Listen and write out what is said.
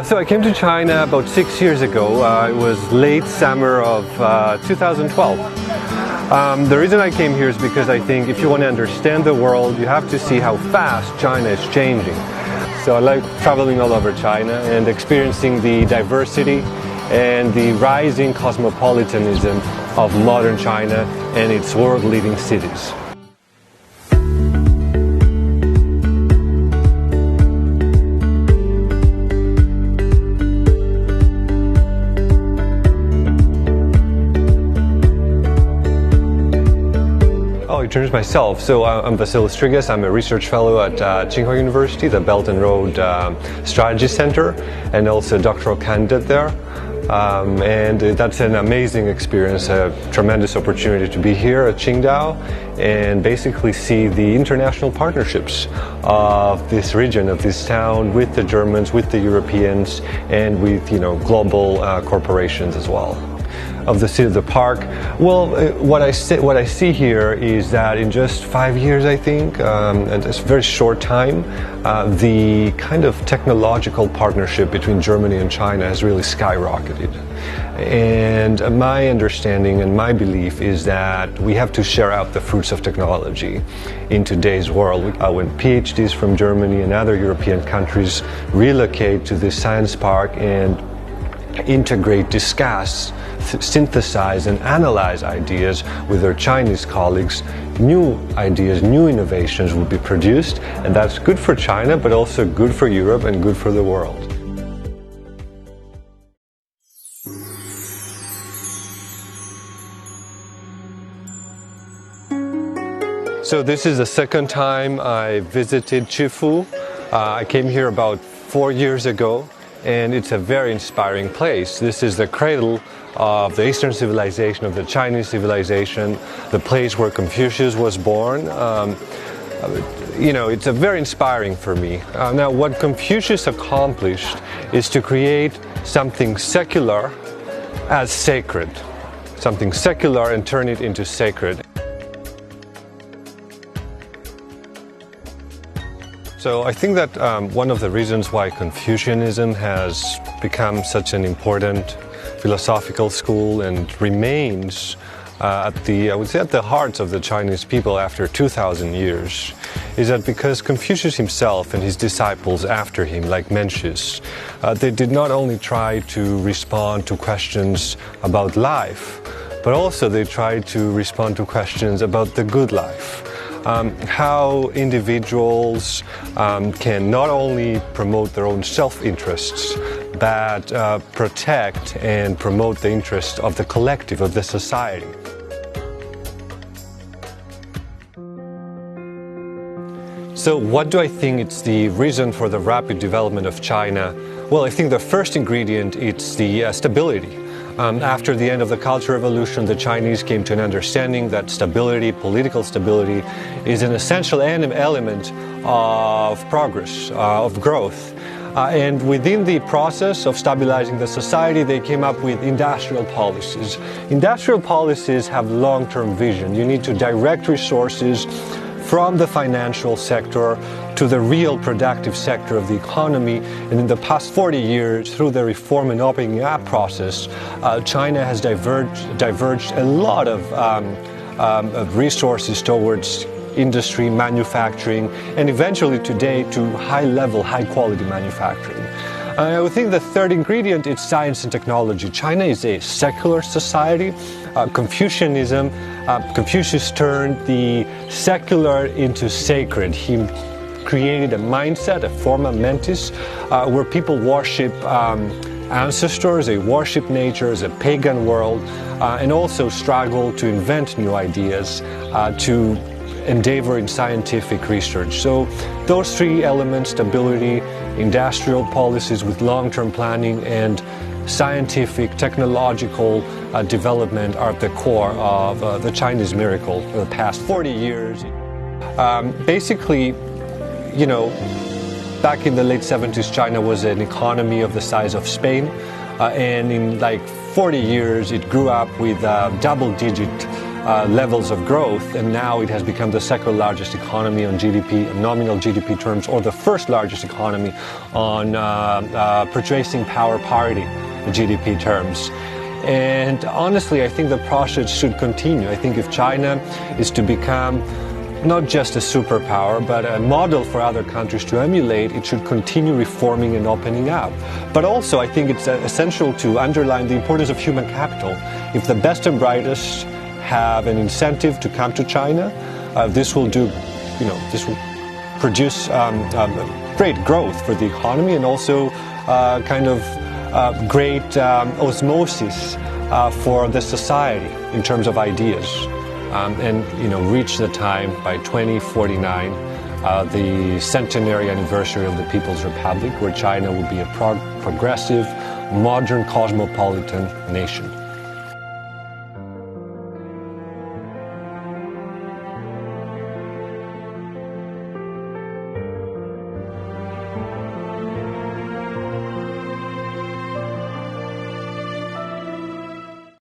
So I came to China about 6 years ago. It was late summer of 2012. The reason I came here is because I think if you want to understand the world, you have to see how fast China is changing. So I like traveling all over China and experiencing the diversity and the rising cosmopolitanism of modern China and its world-leading cities. I'll introduce myself. So I'm Vasilis Strigas. I'm a research fellow at Tsinghua University, the Belt and Road Strategy Center, and also a doctoral candidate there. And that's an amazing experience, a tremendous opportunity to be here at Qingdao and basically see the international partnerships of this region, of this town, with the Germans, with the Europeans, and with global corporations as well. Of the city of the park. Well, what I see here is that in just 5 years, I think, and it's a very short time, the kind of technological partnership between Germany and China has really skyrocketed. And my understanding and my belief is that we have to share out the fruits of technology in today's world. When PhDs from Germany and other European countries relocate to this science park and integrate, discuss, synthesize and analyze ideas with their Chinese colleagues, new ideas, new innovations will be produced, and that's good for China, but also good for Europe and good for the world. So this is the second time I visited Chifu. I came here about 4 years ago, and it's a very inspiring place. This is the cradle of the Eastern civilization, of the Chinese civilization, the place where Confucius was born. It's a very inspiring for me. Now, what Confucius accomplished is to create something secular as sacred, something secular and turn it into sacred. So I think that one of the reasons why Confucianism has become such an important philosophical school and remains at the hearts of the Chinese people after 2,000 years is that because Confucius himself and his disciples after him, like Mencius, they did not only try to respond to questions about life, but also they tried to respond to questions about the good life. How individuals can not only promote their own self-interests, but protect and promote the interests of the collective, of the society. So what do I think it's the reason for the rapid development of China? Well, I think the first ingredient is the stability. After the end of the Cultural Revolution, the Chinese came to an understanding that stability, political stability, is an essential element of progress, of growth. And within the process of stabilizing the society, they came up with industrial policies. Industrial policies have long-term vision. You need to direct resources from the financial sector to the real productive sector of the economy. And in the past 40 years, through the reform and opening up process, China has diverged a lot of resources towards industry, manufacturing, and eventually today to high-level, high-quality manufacturing. I would think the third ingredient is science and technology. China is a secular society. Confucianism, Confucius turned the secular into sacred. He created a mindset, a forma mentis, where people worship ancestors, they worship nature as a pagan world, and also struggle to invent new ideas, to endeavor in scientific research. So those three elements, stability, industrial policies with long-term planning, and scientific, technological development are at the core of the Chinese miracle for the past 40 years. Basically, back in the late 70s, China was an economy of the size of Spain, and in like 40 years, it grew up with double-digit levels of growth, and now it has become the second largest economy on GDP, nominal GDP terms, or the first largest economy on purchasing power parity GDP terms. And honestly, I think the process should continue. I think if China is to become not just a superpower, but a model for other countries to emulate, it should continue reforming and opening up. But also, I think it's essential to underline the importance of human capital. If the best and brightest have an incentive to come to China, this will produce great growth for the economy, and also great osmosis for the society in terms of ideas. And reach the time by 2049, the centenary anniversary of the People's Republic, where China will be a progressive, modern, cosmopolitan nation.